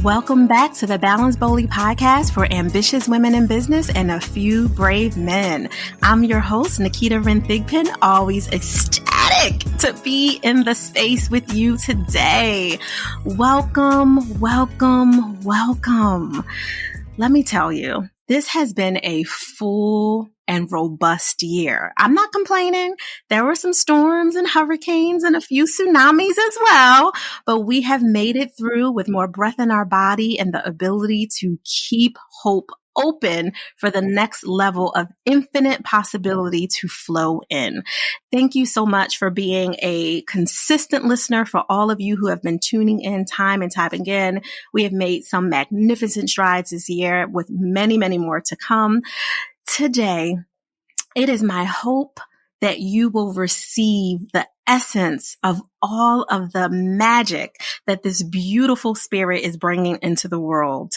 Welcome back to the Balance Boldly podcast for ambitious women in business and a few brave men. I'm your host, Naketa Ren Thigpen, always ecstatic to be in the space with you today. Welcome, welcome, welcome. Let me tell you, this has been a full and robust year. I'm not complaining. There were some storms and hurricanes and a few tsunamis as well, but we have made it through with more breath in our body and the ability to keep hope open for the next level of infinite possibility to flow in. Thank you so much for being a consistent listener. For all of you who have been tuning in time and time again, we have made some magnificent strides this year with many, many more to come. Today, it is my hope that you will receive the essence of all of the magic that this beautiful spirit is bringing into the world.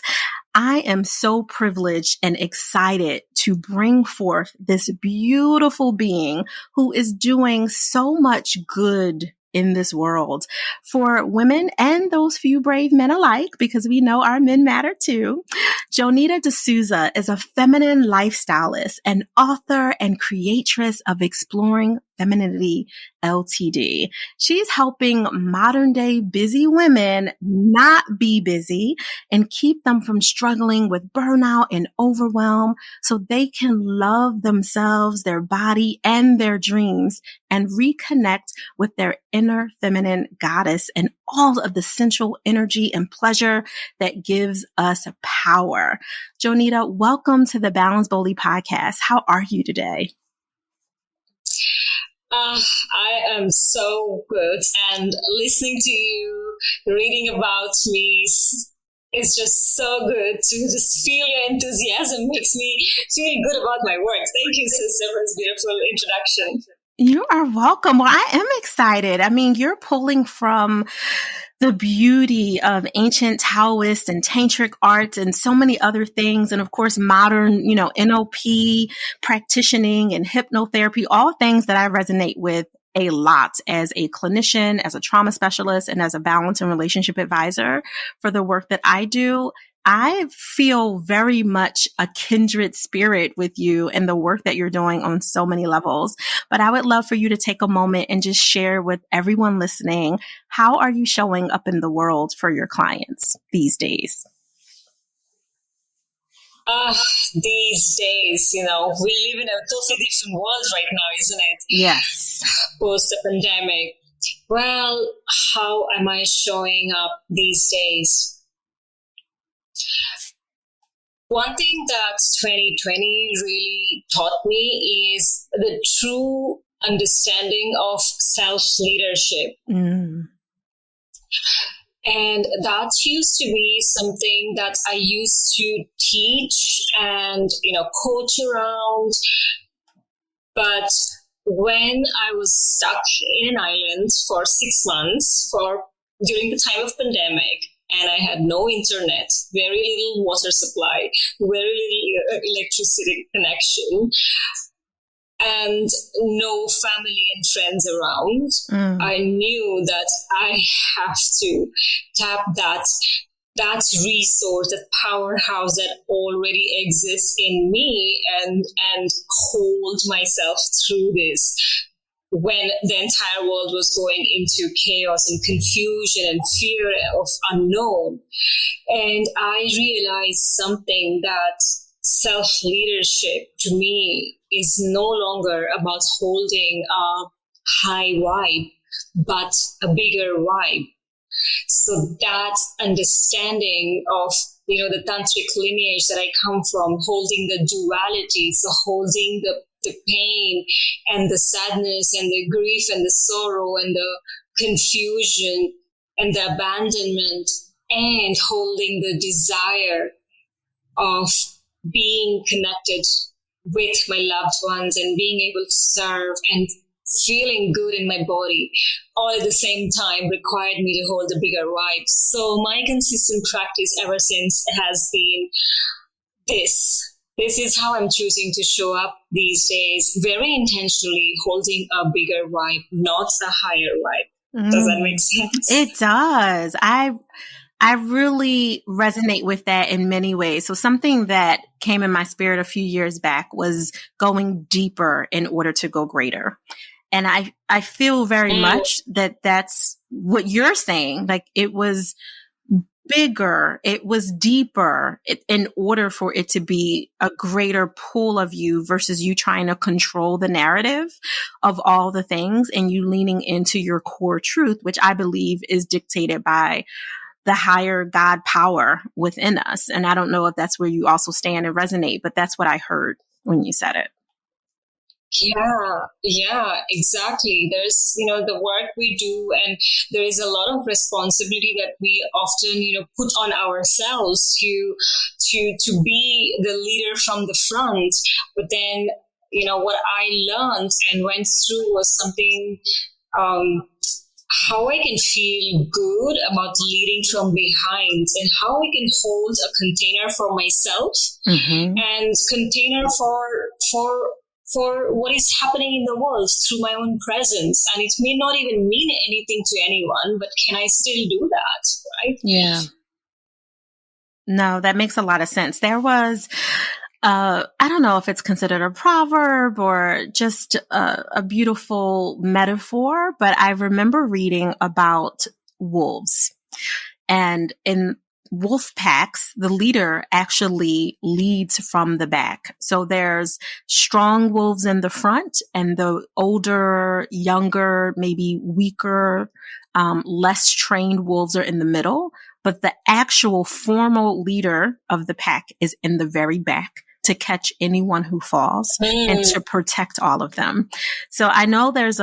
I am so privileged and excited to bring forth this beautiful being who is doing so much good in this world for women and those few brave men alike, because we know our men matter too. Jonita D'souza is a feminine lifestylist, an author and creatress of Exploring Femininity LTD. She's helping modern day busy women not be busy and keep them from struggling with burnout and overwhelm so they can love themselves, their body, and their dreams and reconnect with their inner feminine goddess and all of the sensual energy and pleasure that gives us power. Jonita, welcome to the Balance Boldly podcast. How are you today? I am so good, and listening to you, reading about me, it's just so good to just feel your enthusiasm. Makes me feel good about my work. Thank you, sister, for this beautiful introduction. You are welcome. Well, I am excited. I mean, you're pulling from the beauty of ancient Taoist and Tantric arts and so many other things. And of course, modern, NLP practicing and hypnotherapy, all things that I resonate with a lot as a clinician, as a trauma specialist, and as a balance and relationship advisor for the work that I do. I feel very much a kindred spirit with you and the work that you're doing on so many levels. But I would love for you to take a moment and just share with everyone listening, how are you showing up in the world for your clients these days? These days, we live in a totally different world right now, isn't it? Yes. Post the pandemic. Well, how am I showing up these days? One thing that 2020 really taught me is the true understanding of self-leadership. And that used to be something that I used to teach and, coach around. But when I was stuck in an island for 6 months during the time of pandemic, and I had no internet, very little water supply, very little electricity connection, and no family and friends around, I knew that I have to tap that resource, that powerhouse that already exists in me and hold myself through this. When the entire world was going into chaos and confusion and fear of unknown. And I realized something, that self-leadership to me is no longer about holding a high vibe, but a bigger vibe. So that understanding of, the tantric lineage that I come from, holding the duality, so holding the pain and the sadness and the grief and the sorrow and the confusion and the abandonment, and holding the desire of being connected with my loved ones and being able to serve and feeling good in my body all at the same time required me to hold a bigger vibe. So my consistent practice ever since has been this. This is how I'm choosing to show up these days, very intentionally holding a bigger vibe, not a higher vibe. Does that make sense? It does. I really resonate with that in many ways. So something that came in my spirit a few years back was going deeper in order to go greater. And I feel very much that that's what you're saying. Like, it was bigger, it was deeper in order for it to be a greater pool of you versus you trying to control the narrative of all the things and you leaning into your core truth, which I believe is dictated by the higher God power within us. And I don't know if that's where you also stand and resonate, but that's what I heard when you said it. Yeah, exactly. There's, the work we do, and there is a lot of responsibility that we often, put on ourselves to be the leader from the front. But then, what I learned and went through was something, how I can feel good about leading from behind, and how I can hold a container for myself and container for what is happening in the world through my own presence. And it may not even mean anything to anyone, but can I still do that? Right? Yeah. No, that makes a lot of sense. There was, I don't know if it's considered a proverb or just a beautiful metaphor, but I remember reading about wolves. And in wolf packs, the leader actually leads from the back. So there's strong wolves in the front and the older, younger, maybe weaker, less trained wolves are in the middle. But the actual formal leader of the pack is in the very back to catch anyone who falls and to protect all of them. So I know there's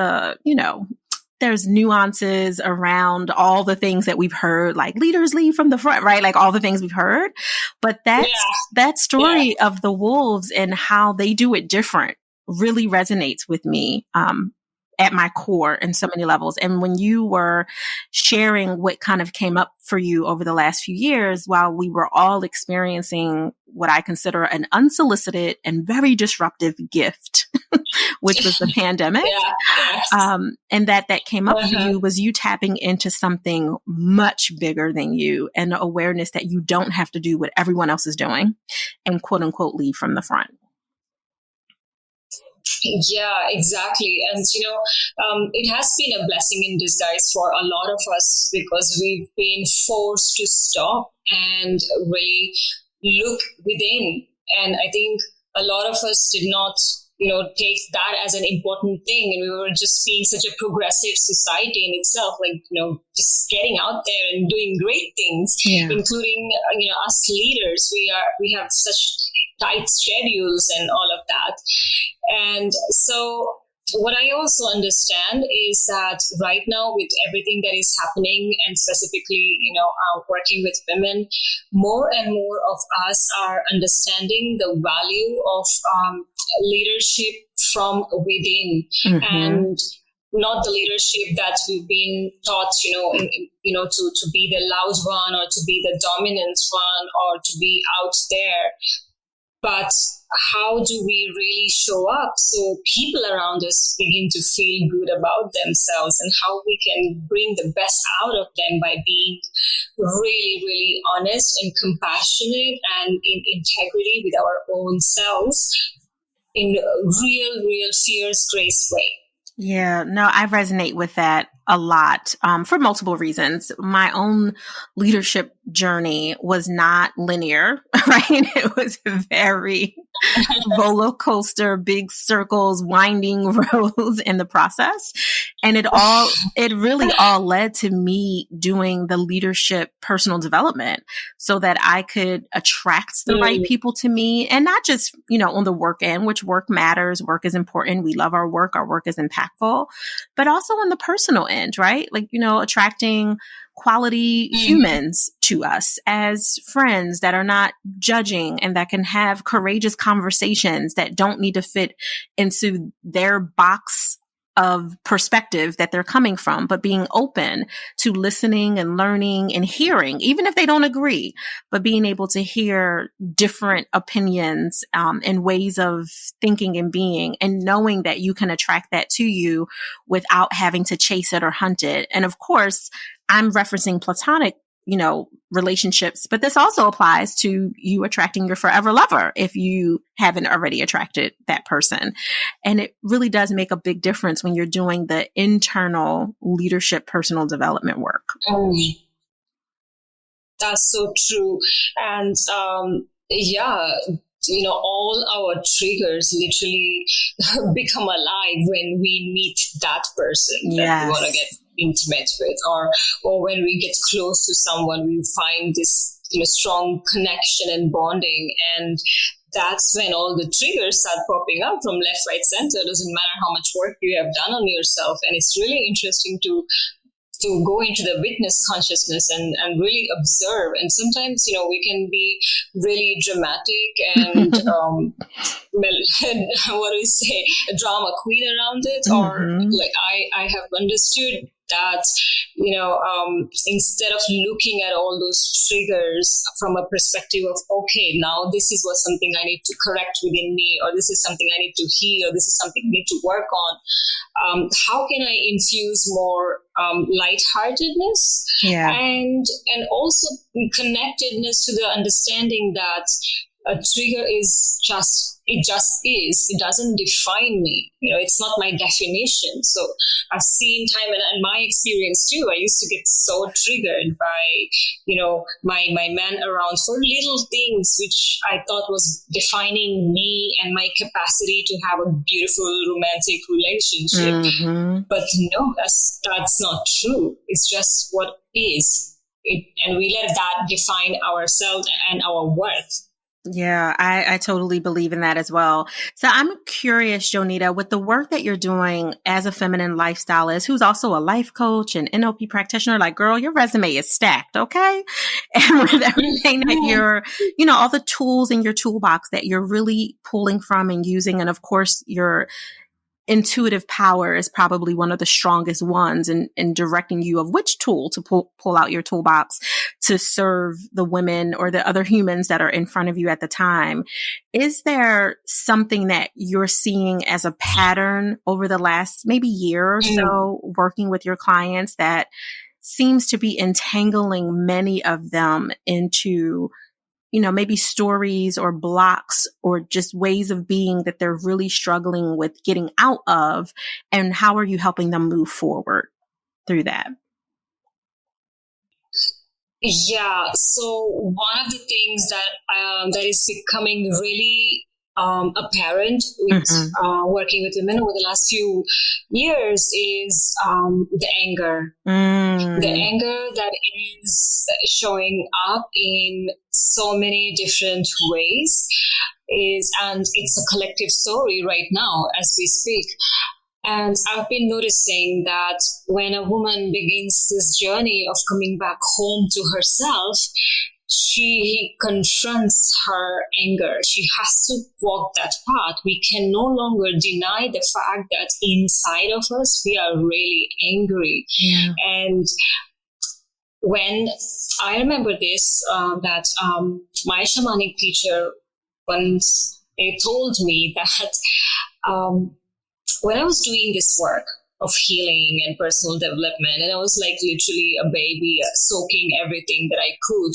there's nuances around all the things that we've heard, like leaders lead from the front, right? Like all the things we've heard. But that story of the wolves and how they do it different really resonates with me at my core in so many levels. And when you were sharing what kind of came up for you over the last few years, while we were all experiencing what I consider an unsolicited and very disruptive gift, which was the pandemic. And that came up for you was you tapping into something much bigger than you and the awareness that you don't have to do what everyone else is doing and quote unquote lead from the front. Yeah, exactly. And, it has been a blessing in disguise for a lot of us because we've been forced to stop and really look within. And I think a lot of us did not, take that as an important thing. And we were just being such a progressive society in itself, like, just getting out there and doing great things, including, us leaders. We have such tight schedules and all of that. And so what I also understand is that right now with everything that is happening and specifically, working with women, more and more of us are understanding the value of leadership from within and not the leadership that we've been taught, to be the loud one or to be the dominant one or to be out there. But how do we really show up so people around us begin to feel good about themselves, and how we can bring the best out of them by being really, really honest and compassionate and in integrity with our own selves in a real fierce grace way. Yeah, no, I resonate with that a lot for multiple reasons. My own leadership journey was not linear, right? It was very roller coaster, big circles, winding roads in the process. And it really all led to me doing the leadership personal development so that I could attract the right people to me, and not just, on the work end, which work matters. Work is important. We love our work. Our work is impactful, but also on the personal end, right? Like, attracting quality humans to us as friends that are not judging and that can have courageous conversations that don't need to fit into their box of perspective that they're coming from, but being open to listening and learning and hearing, even if they don't agree, but being able to hear different opinions and ways of thinking and being, and knowing that you can attract that to you without having to chase it or hunt it. And of course, I'm referencing platonic relationships, but this also applies to you attracting your forever lover if you haven't already attracted that person. And it really does make a big difference when you're doing the internal leadership, personal development work. That's so true. And all our triggers literally become alive when we meet that person that we want to get intimate with, or when we get close to someone, we find this strong connection and bonding, and that's when all the triggers start popping up from left, right, center. It doesn't matter how much work you have done on yourself, and it's really interesting to go into the witness consciousness and really observe. And sometimes, we can be really dramatic and, what do we say, a drama queen around it. Or like I have understood that, instead of looking at all those triggers from a perspective of, okay, now this is something I need to correct within me, or this is something I need to heal, or this is something I need to work on. How can I infuse more lightheartedness and also connectedness to the understanding that a trigger is it doesn't define me. It's not my definition. So I've seen time and my experience too. I used to get so triggered by, my man around for little things, which I thought was defining me and my capacity to have a beautiful romantic relationship. But no, that's not true. It's just what is. And we let that define ourselves and our worth. Yeah, I totally believe in that as well. So I'm curious, Jonita, with the work that you're doing as a feminine lifestylist, who's also a life coach and NLP practitioner, like, girl, your resume is stacked, okay? And with everything that you're, all the tools in your toolbox that you're really pulling from and using. And of course, your intuitive power is probably one of the strongest ones in directing you of which tool to pull out your toolbox to serve the women or the other humans that are in front of you at the time. Is there something that you're seeing as a pattern over the last maybe year or so working with your clients that seems to be entangling many of them into maybe stories or blocks or just ways of being that they're really struggling with getting out of? And how are you helping them move forward through that? Yeah. So one of the things that is becoming really apparent with working with women over the last few years is the anger. The anger that is showing up in so many different ways and it's a collective story right now as we speak. And I've been noticing that when a woman begins this journey of coming back home to herself, she confronts her anger. She has to walk that path. We can no longer deny the fact that inside of us, we are really angry. Yeah. And when I remember this, that my shamanic teacher once they told me that when I was doing this work of healing and personal development, and I was like literally a baby soaking everything that I could,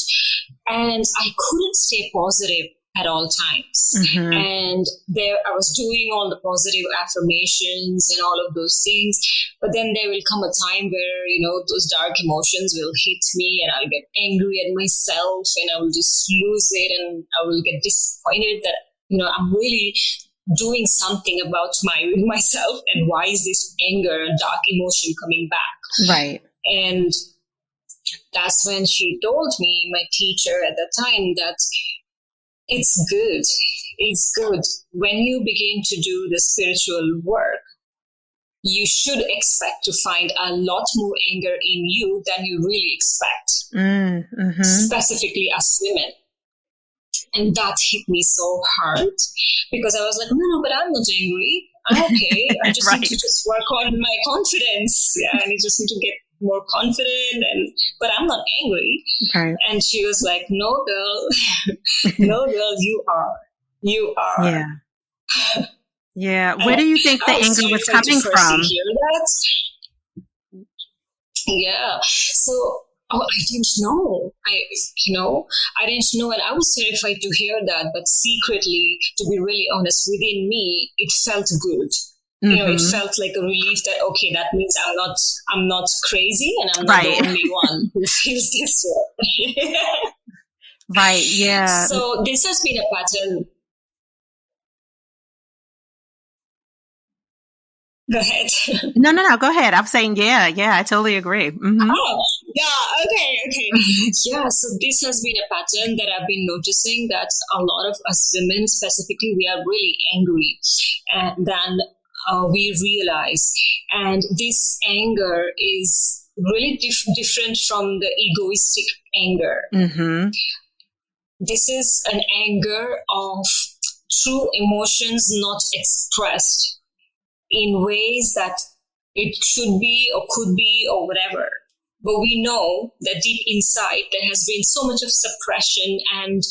and I couldn't stay positive at all times. And I was doing all the positive affirmations and all of those things, but then there will come a time where those dark emotions will hit me, and I'll get angry at myself, and I will just lose it, and I will get disappointed that I'm really doing something about myself, and why is this anger and dark emotion coming back? Right. And that's when she told me, my teacher at the time, that it's good when you begin to do the spiritual work, you should expect to find a lot more anger in you than you really expect, specifically as women. And that hit me so hard, because I was like, no, but I'm not angry. I'm okay. I just need to just work on my confidence. Yeah, I just need to get more confident, but I'm not angry. Right. And she was like, no, girl, no, girl, you are. Yeah. Yeah. Where do you think the anger was coming from? Hear that? Yeah. So oh, I didn't know. I didn't know, and I was terrified to hear that. But secretly, to be really honest, within me, it felt good. It felt like a relief that, okay, that means I'm not crazy, and I'm not the only one who feels this way. Right. Yeah. So this has been a pattern. Go ahead. No. Go ahead. I'm saying, yeah, I totally agree. Mm-hmm. Oh, yeah. Okay. Yeah. So this has been a pattern that I've been noticing, that a lot of us women, specifically, we are really angry, and then we realize, and this anger is really different from the egoistic anger. Mm-hmm. This is an anger of true emotions not expressed in ways that it should be or could be or whatever. But we know that deep inside there has been so much of suppression and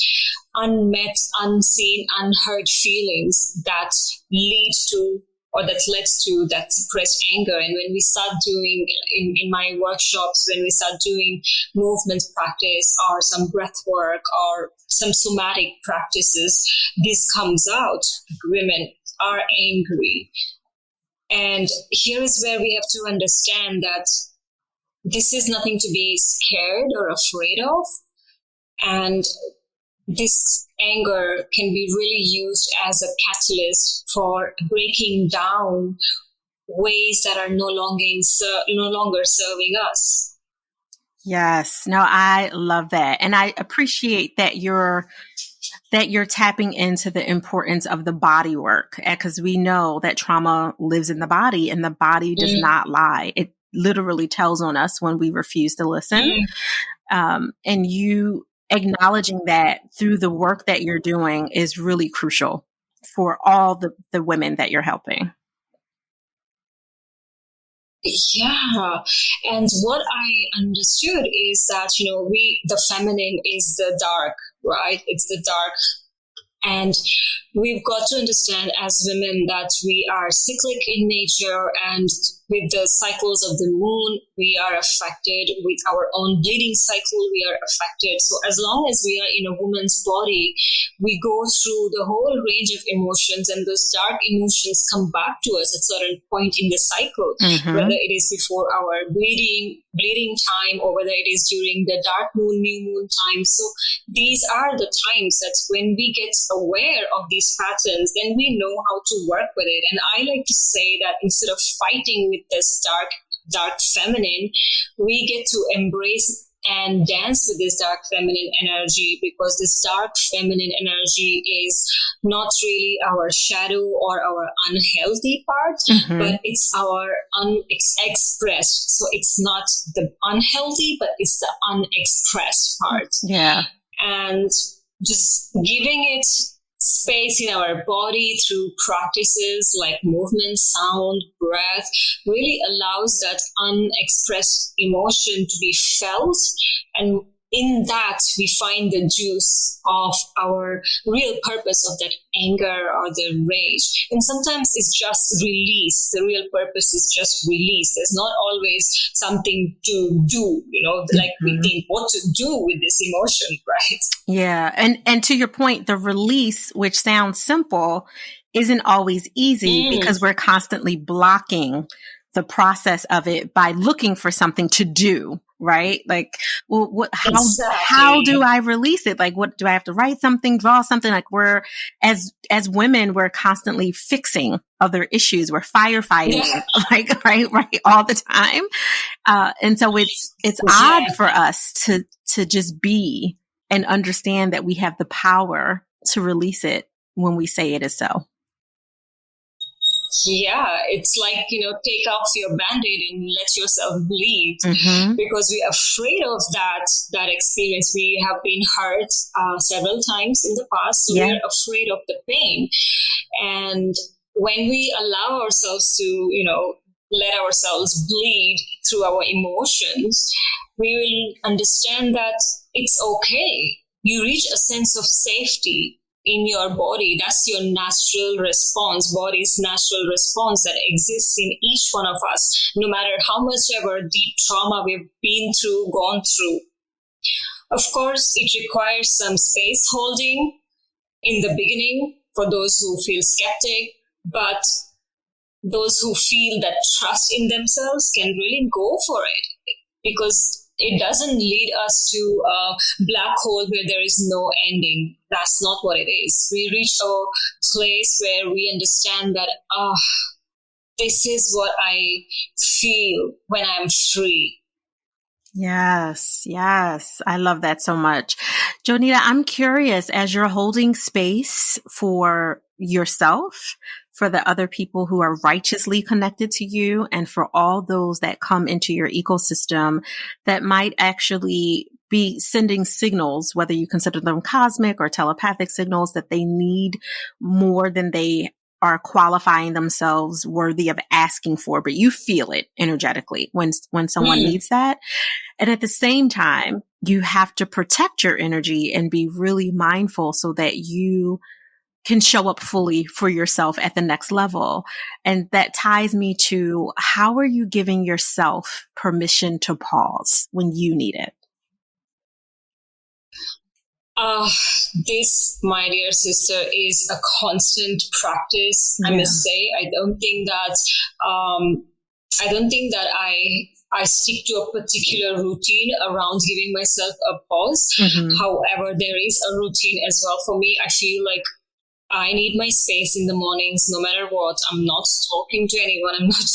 unmet, unseen, unheard feelings that lead to, or that led to, that suppressed anger. And when we start doing, in my workshops, when we start doing movement practice or some breath work or some somatic practices, this comes out. Women are angry. And here is where we have to understand that this is nothing to be scared or afraid of. And this anger can be really used as a catalyst for breaking down ways that are no longer serving us. Yes. No, I love that. And I appreciate that you're tapping into the importance of the body work, because we know that trauma lives in the body, and the body does not lie. It literally tells on us when we refuse to listen. And you acknowledging that through the work that you're doing is really crucial for all the women that you're helping. Yeah. And what I understood is that, the feminine is the dark, right? It's the dark. And we've got to understand as women that we are cyclic in nature, and with the cycles of the moon, we are affected. With our own bleeding cycle, we are affected. So as long as we are in a woman's body, we go through the whole range of emotions, and those dark emotions come back to us at a certain point in the cycle, whether it is before our bleeding time, or whether it is during the dark moon, new moon time. So these are the times that when we get aware of these patterns, then we know how to work with it. And I like to say that instead of fighting with this dark feminine, we get to embrace and dance with this dark feminine energy, because this dark feminine energy is not really our shadow or our unhealthy part, but it's our unexpressed. So it's not the unhealthy, but it's the unexpressed part. Yeah. And just giving it space in our body through practices like movement, sound, breath really allows that unexpressed emotion to be felt. And in that, we find the juice of our real purpose of that anger or the rage. And sometimes it's just release. The real purpose is just release. There's not always something to do, like we think what to do with this emotion, right? Yeah. And to your point, the release, which sounds simple, isn't always easy because we're constantly blocking the process of it by looking for something to do, right? Like, well, how do I release it? Like, what do I have to write something, draw something? Like, we're as women, we're constantly fixing other issues. We're firefighting, like, right, all the time. And so it's odd for us to just be and understand that we have the power to release it when we say it is so. Yeah, it's like, take off your Band-Aid and let yourself bleed, because we're afraid of that experience. We have been hurt several times in the past, so we're afraid of the pain. And when we allow ourselves to, let ourselves bleed through our emotions, we will understand that it's okay. You reach a sense of safety in your body. That's your natural response, body's natural response that exists in each one of us, no matter how much ever deep trauma we've been through, gone through. Of course, it requires some space holding in the beginning for those who feel skeptic, but those who feel that trust in themselves can really go for it, because it doesn't lead us to a black hole where there is no ending. That's not what it is. We reach a place where we understand that, this is what I feel when I'm free. Yes, yes. I love that so much. Jonita, I'm curious, as you're holding space for yourself, for the other people who are righteously connected to you, and for all those that come into your ecosystem that might actually be sending signals, whether you consider them cosmic or telepathic signals, that they need more than they are qualifying themselves worthy of asking for, but you feel it energetically when someone needs that. And at the same time, you have to protect your energy and be really mindful so that you can show up fully for yourself at the next level. And that ties me to, how are you giving yourself permission to pause when you need it? This, my dear sister, is a constant practice. I must say, I don't think that I stick to a particular routine around giving myself a pause. However, there is a routine as well for me. I feel like I need my space in the mornings, no matter what. I'm not talking to anyone. I'm not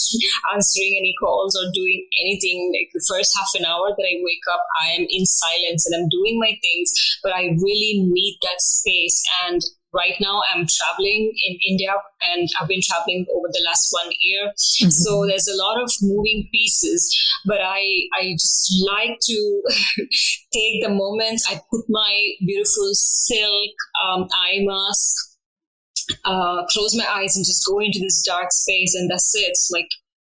answering any calls or doing anything. Like the first half an hour that I wake up, I am in silence and I'm doing my things, but I really need that space. And right now I'm traveling in India, and I've been traveling over the last 1 year. So there's a lot of moving pieces, but I just like to take the moment. I put my beautiful silk eye mask, close my eyes and just go into this dark space, and that's it. Like,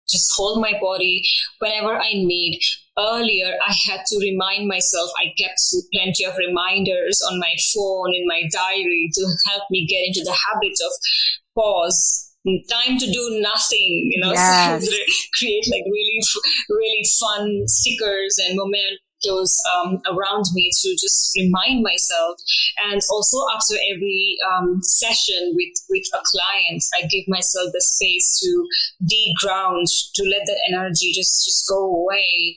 just hold my body whenever I need. Earlier, I had to remind myself. I kept plenty of reminders on my phone, in my diary, to help me get into the habit of pause, time to do nothing, Yes. So create like really fun stickers and mementos around me to just remind myself. And also after every session with a client, I give myself the space to de-ground, to let that energy just go away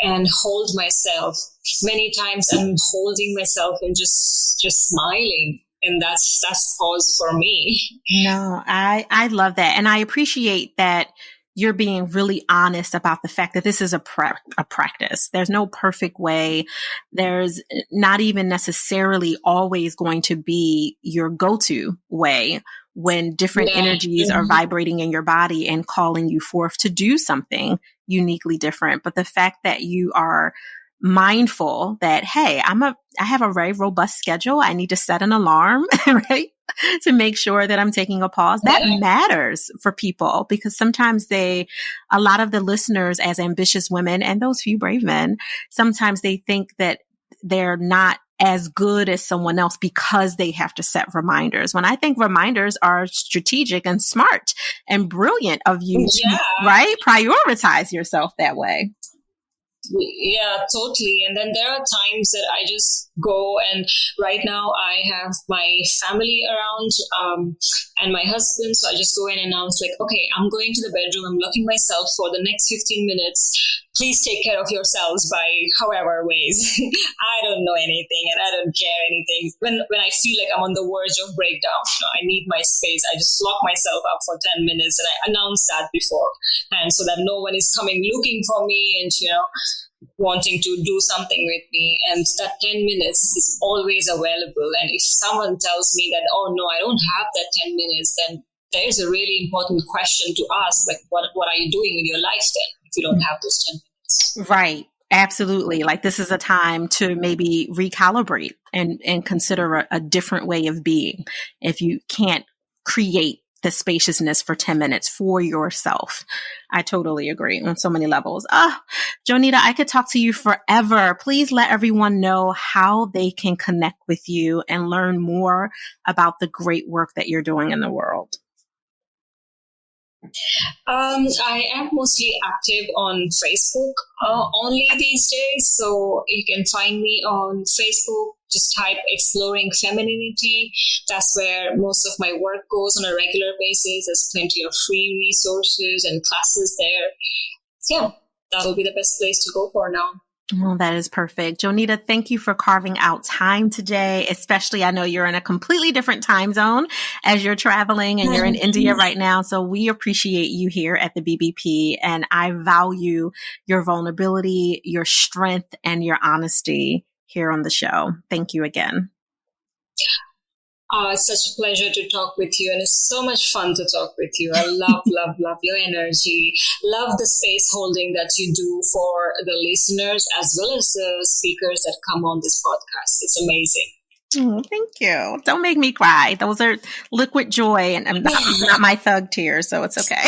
and hold myself. Many times I'm holding myself and just smiling. And that's pause for me. No, I love that. And I appreciate that you're being really honest about the fact that this is a practice. There's no perfect way. There's not even necessarily always going to be your go-to way when different energies are vibrating in your body and calling you forth to do something uniquely different. But the fact that you are mindful that, hey, I have a very robust schedule. I need to set an alarm, right? To make sure that I'm taking a pause. That matters for people, because sometimes a lot of the listeners, as ambitious women and those few brave men, sometimes they think that they're not as good as someone else because they have to set reminders. When I think reminders are strategic and smart and brilliant of you to, right? Prioritize yourself that way. Yeah, totally. And then there are times that I just go, and right now I have my family around and my husband. So I just go and announce like, okay, I'm going to the bedroom. I'm locking myself for the next 15 minutes. Please take care of yourselves by however ways. I don't know anything and I don't care anything. When I feel like I'm on the verge of breakdown, I need my space. I just lock myself up for 10 minutes, and I announce that before. And so that no one is coming looking for me and, wanting to do something with me. And that 10 minutes is always available. And if someone tells me that, oh no, I don't have that 10 minutes, then there's a really important question to ask, like, what are you doing with your life then, if you don't have those 10 minutes? Right. Absolutely. Like, this is a time to maybe recalibrate and consider a different way of being. If you can't create the spaciousness for 10 minutes for yourself. I totally agree on so many levels. Jonita, I could talk to you forever. Please let everyone know how they can connect with you and learn more about the great work that you're doing in the world. I am mostly active on Facebook only these days. So you can find me on Facebook. Just type Exploring Femininity. That's where most of my work goes on a regular basis. There's plenty of free resources and classes there. So yeah, that'll be the best place to go for now. Well, that is perfect. Jonita, thank you for carving out time today, especially I know you're in a completely different time zone as you're traveling and you're in India right now. So we appreciate you here at the BBP, and I value your vulnerability, your strength, and your honesty here on the show. Thank you again. It's such a pleasure to talk with you, and it's so much fun to talk with you. I love your energy. Love the space holding that you do for the listeners as well as the speakers that come on this podcast. It's amazing. Oh, thank you. Don't make me cry. Those are liquid joy and not my thug tears, so it's okay.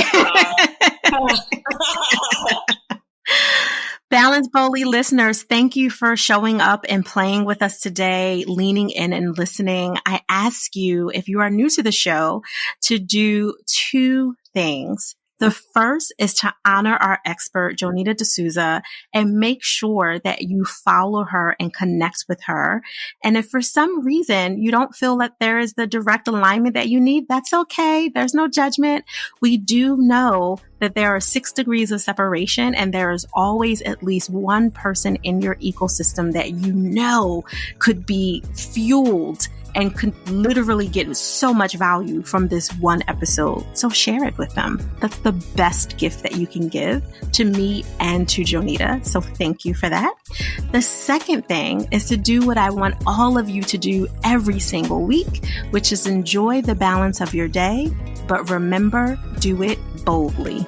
Balance Boldly listeners, thank you for showing up and playing with us today, leaning in and listening. I ask you, if you are new to the show, to do two things. The first is to honor our expert, Jonita D'souza, and make sure that you follow her and connect with her. And if for some reason you don't feel that there is the direct alignment that you need, that's okay. There's no judgment. We do know that there are 6 degrees of separation, and there is always at least one person in your ecosystem that you know could be fueled and could literally get so much value from this one episode. So share it with them. That's the best gift that you can give to me and to Jonita. So thank you for that. The second thing is to do what I want all of you to do every single week, which is enjoy the balance of your day, but remember, do it boldly.